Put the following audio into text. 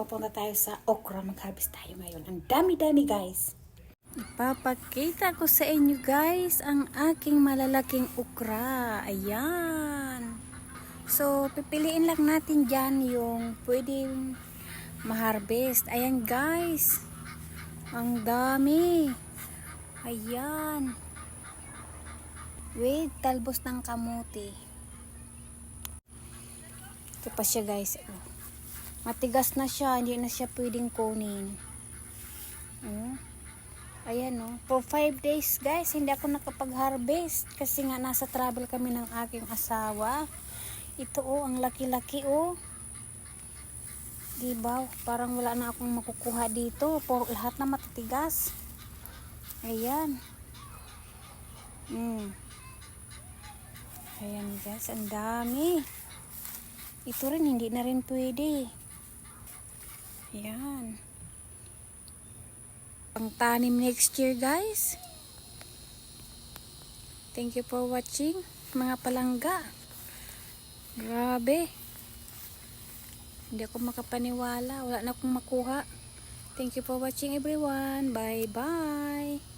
papunta tayo sa okra. Mag-harvest tayo ngayon. Ang dami-dami guys. Ipapakita ko sa inyo guys ang aking malalaking okra. Ayan. So, pipiliin lang natin dyan yung pwedeng ma-harvest. Ayan guys. Ang dami. Ayan. With talbos ng kamuti. Ito pa siya guys. Matigas na siya, hindi na siya pwedeng kunin. Ayan for 5 days guys, hindi ako nakapag-harvest kasi nga nasa travel kami ng aking asawa. Ito ang laki-laki diba? Parang wala na akong makukuha dito. Lahat na matitigas. Ayan. Ayan guys, ang dami. Ito rin, hindi na rin pwede. Ayan. Pang tanim next year guys. Thank you for watching mga palangga. Grabe. Hindi ako makapaniwala. Wala na akong makuha. Thank you for watching everyone. Bye bye.